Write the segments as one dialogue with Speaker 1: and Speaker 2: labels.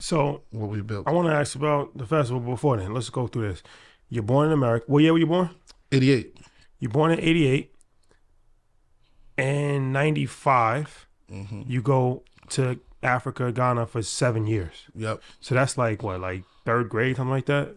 Speaker 1: So
Speaker 2: what we built.
Speaker 1: I want to ask about the festival before then. Let's go through this. You're born in America. What year were you born?
Speaker 2: 88.
Speaker 1: You're born in 88. And 95, you go to Africa, Ghana for 7 years.
Speaker 2: Yep.
Speaker 1: So that's like what, like third grade, something like that?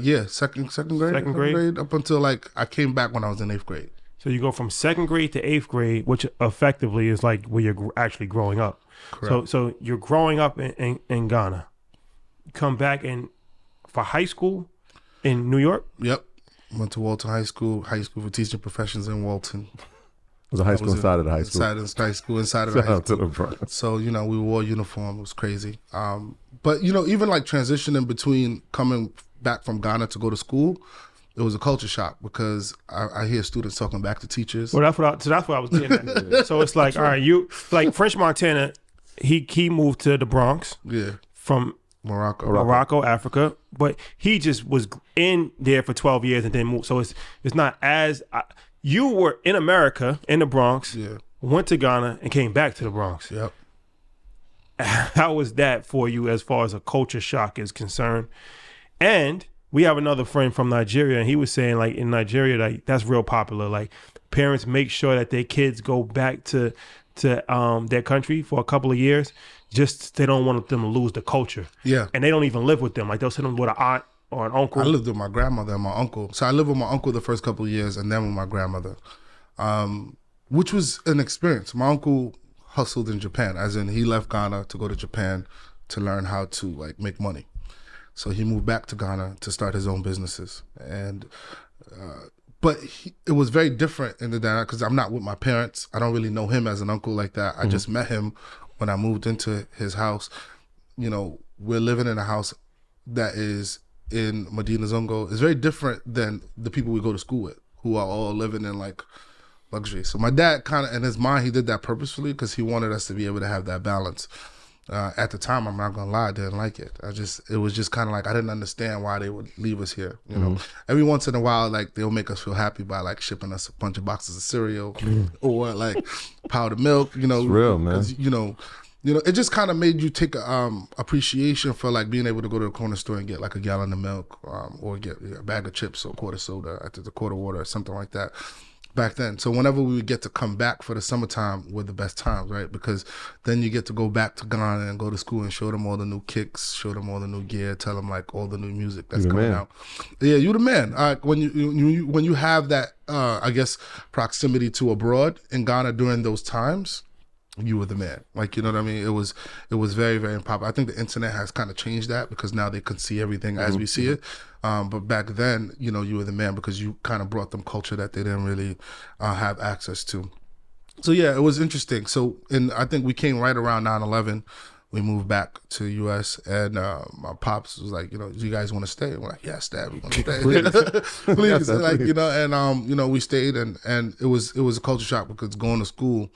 Speaker 2: Yeah, second grade.
Speaker 1: Second grade?
Speaker 2: Up until like I came back when I was in 8th grade.
Speaker 1: So you go from second grade to 8th grade, which effectively is like where you're actually growing up.
Speaker 2: Correct.
Speaker 1: So you're growing up in Ghana. You come back for high school in New York?
Speaker 2: Yep. Went to Walton High School for teaching professions in Walton.
Speaker 3: It was a high school inside of the high school.
Speaker 2: Inside of the high school. So, you know, we wore uniform. It was crazy. But, you know, even like transitioning between coming back from Ghana to go to school, it was a culture shock because I hear students talking back to teachers.
Speaker 1: Well, that's what I was getting at. So it's like, all right, you like French Montana, he moved to the Bronx.
Speaker 2: Yeah.
Speaker 1: From Morocco, Africa, but he just was in there for 12 years and then moved. So it's not as you were in America in the Bronx, went to Ghana and came back to the Bronx.
Speaker 2: Yep.
Speaker 1: How was that for you as far as a culture shock is concerned? And we have another friend from Nigeria, and he was saying like in Nigeria, like that's real popular. Like parents make sure that their kids go back to their country for a couple of years. Just they don't want them to lose the culture.
Speaker 2: Yeah.
Speaker 1: And they don't even live with them. Like they'll send them with an aunt or an uncle.
Speaker 2: I lived with my grandmother and my uncle. So I lived with my uncle the first couple of years and then with my grandmother, which was an experience. My uncle hustled in Japan, as in he left Ghana to go to Japan to learn how to like make money. So he moved back to Ghana to start his own businesses. And but it was very different in the dynamic because I'm not with my parents. I don't really know him as an uncle like that. I just met him when I moved into his house. You know, we're living in a house that is in Medina Zongo. It's very different than the people we go to school with, who are all living in like luxury. So my dad kind of, in his mind, he did that purposefully because he wanted us to be able to have that balance. At the time, I'm not gonna lie, I didn't like it. It was just kind of like I didn't understand why they would leave us here. You know, every once in a while, like they'll make us feel happy by like shipping us a bunch of boxes of cereal or like powdered milk. You know,
Speaker 3: it's real, man.
Speaker 2: You know, it just kind of made you take appreciation for like being able to go to the corner store and get like a gallon of milk or get a bag of chips or a quart of soda, a quart of water or something like that. Back then. So whenever we would get to come back for the summertime were the best times, right? Because then you get to go back to Ghana and go to school and show them all the new kicks, show them all the new gear, tell them like all the new music that's coming out. Yeah, you the man. When you have that, I guess, proximity to abroad in Ghana during those times, you were the man. Like, you know what I mean? It was very, very popular. I think the internet has kind of changed that because now they can see everything as we see it. But back then, you know, you were the man because you kind of brought them culture that they didn't really have access to. So yeah, it was interesting. So I think we came right around 9/11. We moved back to the U.S. and my pops was like, you know, do you guys want to stay? And we're like, yes, Dad, we want to stay. Please. Like, you know, and you know, we stayed and it was a culture shock because going to school,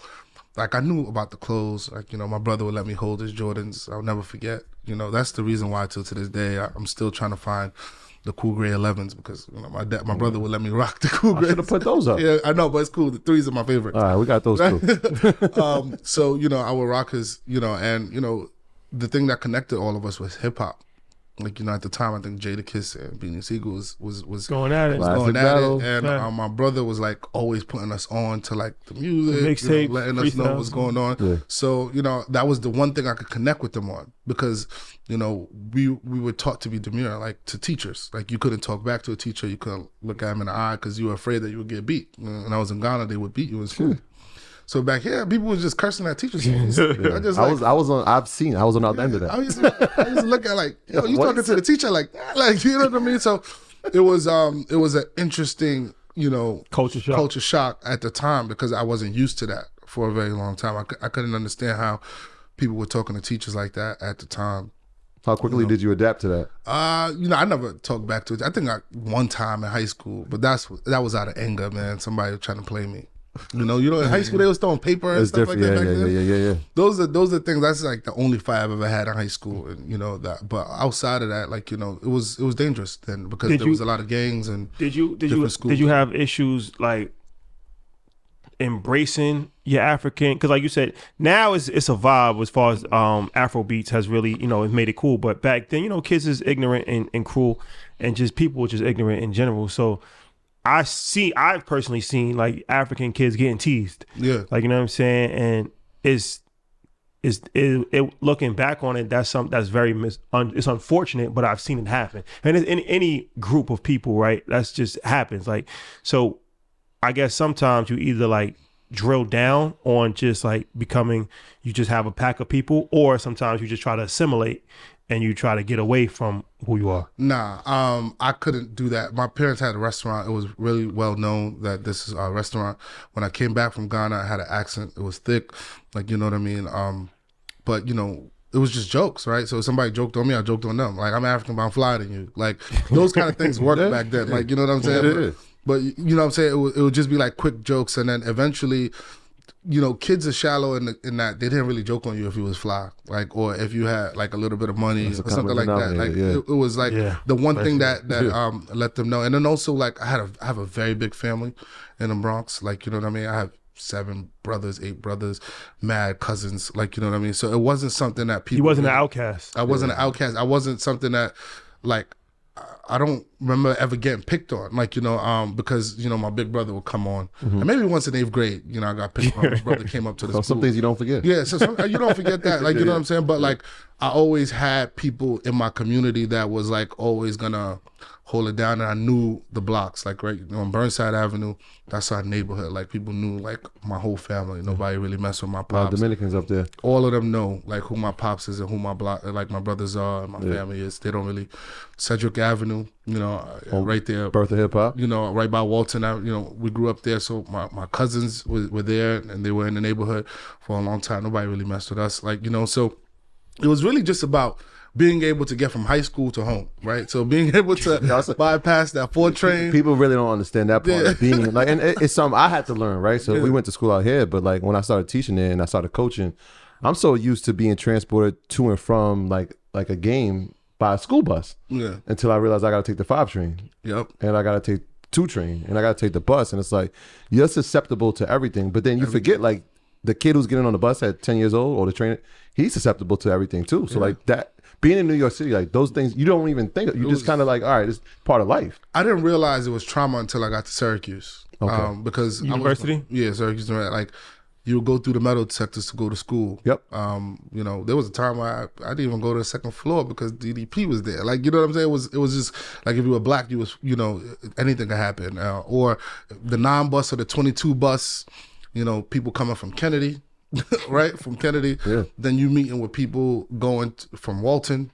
Speaker 2: like I knew about the clothes. Like, you know, my brother would let me hold his Jordans. I'll never forget. You know, that's the reason why till to this day I'm still trying to find the cool gray 11s because, you know, my brother would let me rock the cool gray.
Speaker 3: I should have put those up.
Speaker 2: Yeah, I know, but it's cool. The 3s are my favorite.
Speaker 3: All right, we got those too.
Speaker 2: So, you know, I would rock his, you know, and, you know, the thing that connected all of us was hip hop. Like, you know, at the time, I think Jadakiss and Beanie Siegel was
Speaker 1: going at it.
Speaker 2: And my brother was like always putting us on to like the music, you know, letting us know what's going on. Yeah. So, you know, that was the one thing I could connect with them on because, you know, we were taught to be demure, like to teachers. Like you couldn't talk back to a teacher, you couldn't look at him in the eye because you were afraid that you would get beat. When I was in Ghana, they would beat you in school. So back here, people was just cursing at teachers. I was on the other end of that. I used to look at like, yo, you talking to the teacher like, you know what I mean? So it was an interesting, you know, culture shock at the time because I wasn't used to that for a very long time. I couldn't understand how people were talking to teachers like that at the time.
Speaker 3: How quickly did you adapt to that?
Speaker 2: You know, I never talked back to it. I think one time in high school, but that was out of anger, man. Somebody was trying to play me. You know, in high school they was throwing paper and stuff like that back then. Yeah. Those are things. That's like the only fight I've ever had in high school, and you know that. But outside of that, like, you know, it was dangerous then because there was a lot of gangs and
Speaker 1: did you have issues like embracing your African, because like you said, now it's a vibe as far as Afro beats has really, it made it cool. But back then, kids is ignorant and cruel, and just people were just ignorant in general. So I've personally seen like African kids getting teased.
Speaker 2: Yeah.
Speaker 1: Like, you know what I'm saying? And it's looking back on it, that's something that's very it's unfortunate, but I've seen it happen. And in any group of people, right? That's just happens. Like, so I guess sometimes you either like drill down on just like becoming, you just have a pack of people, or sometimes you just try to assimilate and you try to get away from who you are.
Speaker 2: Nah, I couldn't do that. My parents had a restaurant. It was really well known that this is our restaurant. When I came back from Ghana, I had an accent. It was thick, like, you know what I mean? But, it was just jokes, right? So if somebody joked on me, I joked on them. Like, I'm African, but I'm flyer than you. Like, those kind of things worked back then. Like, you know what I'm saying? But you know what I'm saying? It would just be like quick jokes. And then eventually, kids are shallow in that they didn't really joke on you if you was fly, like, or if you had like a little bit of money or something like that. Like it was like the one thing that let them know. And then also like I have a very big family in the Bronx. Like, you know what I mean? I have 7 brothers, 8 brothers, mad cousins. Like, you know what I mean? So it wasn't something that people.
Speaker 1: He wasn't an outcast.
Speaker 2: I wasn't an outcast. I wasn't something that like. I don't remember ever getting picked on, like, because, my big brother would come on. And maybe once in 8th grade, I got picked on. My brother came up to the school.
Speaker 3: Some things you don't forget.
Speaker 2: Yeah, so you don't forget that. Like, you know what I'm saying? But, like, I always had people in my community that was, like, always going to hold it down. And I knew the blocks, like, right on Burnside Avenue, that's our neighborhood. Like, people knew, like, my whole family. Nobody really messed with my pops.
Speaker 3: A lot of Dominicans up there.
Speaker 2: All of them know, like, who my pops is and who my brothers are and my family is. They don't really. Cedric Avenue, right there.
Speaker 3: Birth of hip hop.
Speaker 2: Right by Walton. We grew up there, so my cousins were there, and they were in the neighborhood for a long time. Nobody really messed with us, like, so it was really just about being able to get from high school to home, right? So being able to bypass that 4 train.
Speaker 3: People really don't understand that part of being like, and it's something I had to learn, right? So we went to school out here, but like when I started teaching there and I started coaching, I'm so used to being transported to and from like a game by a school bus. Yeah. Until I realized I got to take the 5 train.
Speaker 2: Yep.
Speaker 3: And I got to take 2 train, and I got to take the bus, and it's like you're susceptible to everything, but then you forget like the kid who's getting on the bus at 10 years old or the trainer, he's susceptible to everything too. So like that. Being in New York City, like those things, you don't even think. You just kind of like, all right, it's part of life.
Speaker 2: I didn't realize it was trauma until I got to Syracuse.
Speaker 3: Okay.
Speaker 2: Because
Speaker 1: University?
Speaker 2: Syracuse. Like, you would go through the metal detectors to go to school.
Speaker 3: Yep.
Speaker 2: There was a time where I didn't even go to the 2nd floor because DDP was there. Like, you know what I'm saying? It was just like if you were black, you was, anything could happen. Or the 9 bus or the 22 bus, people coming from Kennedy. Right, from Kennedy. Yeah. Then you meeting with people going from Walton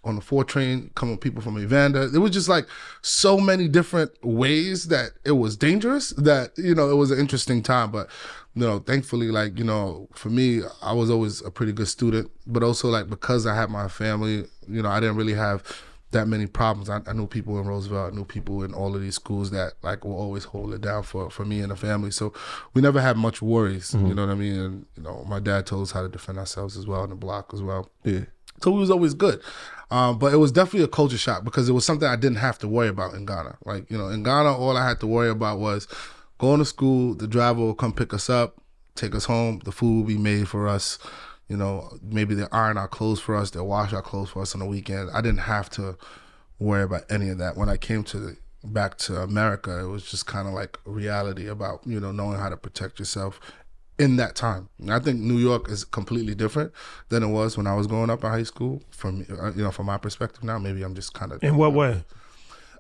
Speaker 2: on the 4 train, coming with people from Evander. It was just like so many different ways that it was dangerous that, it was an interesting time. But, thankfully, like, for me, I was always a pretty good student. But also, like, because I had my family, I didn't really have that many problems. I knew people in Roosevelt. I knew people in all of these schools that like will always hold it down for me and the family. So we never had much worries. You know what I mean? And my dad told us how to defend ourselves as well on the block as well. Yeah. So we was always good. But it was definitely a culture shock because it was something I didn't have to worry about in Ghana. Like, in Ghana, all I had to worry about was going to school, the driver will come pick us up, take us home, the food will be made for us. Maybe they'll iron our clothes for us, they'll wash our clothes for us on the weekend. I didn't have to worry about any of that. When I came back to America, it was just kind of like a reality about, knowing how to protect yourself in that time. And I think New York is completely different than it was when I was growing up in high school. From my perspective now, maybe I'm just kind of...
Speaker 1: In what way?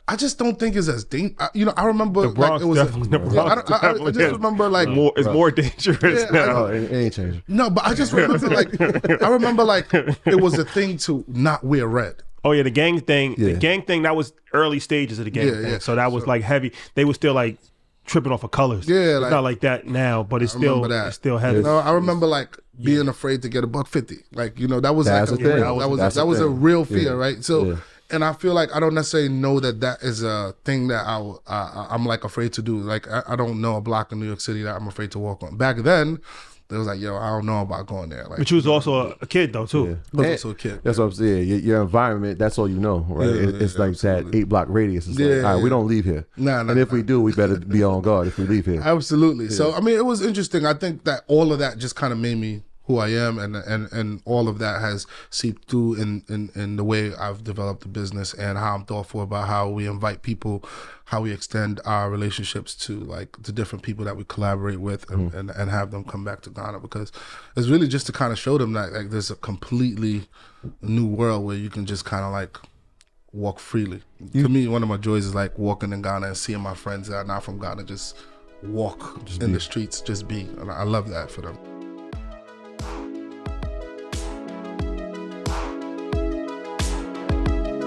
Speaker 2: I just don't think it's as dangerous. I remember
Speaker 1: the Bronx,
Speaker 2: like it was. I just remember like
Speaker 1: it's more dangerous now.
Speaker 3: It ain't changing.
Speaker 2: No, but I just remember like it was a thing to not wear red.
Speaker 1: Oh yeah, the gang thing. Yeah. The gang thing, that was early stages of the gang thing. So that was like heavy. They were still like tripping off of colors. Yeah, it's not like that now, but it's still heavy.
Speaker 2: I remember like being afraid to get $150. Like that was
Speaker 3: that's
Speaker 2: like that was a real fear, right? So. And I feel like I don't necessarily know that is a thing that I'm like afraid to do. Like I don't know a block in New York City that I'm afraid to walk on. Back then, they was like, yo, I don't know about going there. Like,
Speaker 1: But you was also a kid though too.
Speaker 2: I was
Speaker 3: And
Speaker 2: also a kid.
Speaker 3: That's what I'm saying. Your environment, that's all you know, right? It's like
Speaker 2: absolutely.
Speaker 3: that 8-block radius. It's like,
Speaker 2: Yeah,
Speaker 3: all right, we
Speaker 2: yeah.
Speaker 3: don't leave here.
Speaker 2: Nah,
Speaker 3: and if we do, we better be on guard if we leave here.
Speaker 2: Absolutely. So, I mean, it was interesting. I think that all of that just kind of made me who I am, and all of that has seeped through in the way I've developed the business and how I'm thoughtful about how we invite people, how we extend our relationships to like the different people that we collaborate with and have them come back to Ghana, because it's really just to kind of show them that like there's a completely new world where you can just kind of like walk freely. To me, one of my joys is like walking in Ghana and seeing my friends that are not from Ghana just walk in the streets, just be. And I love that for them.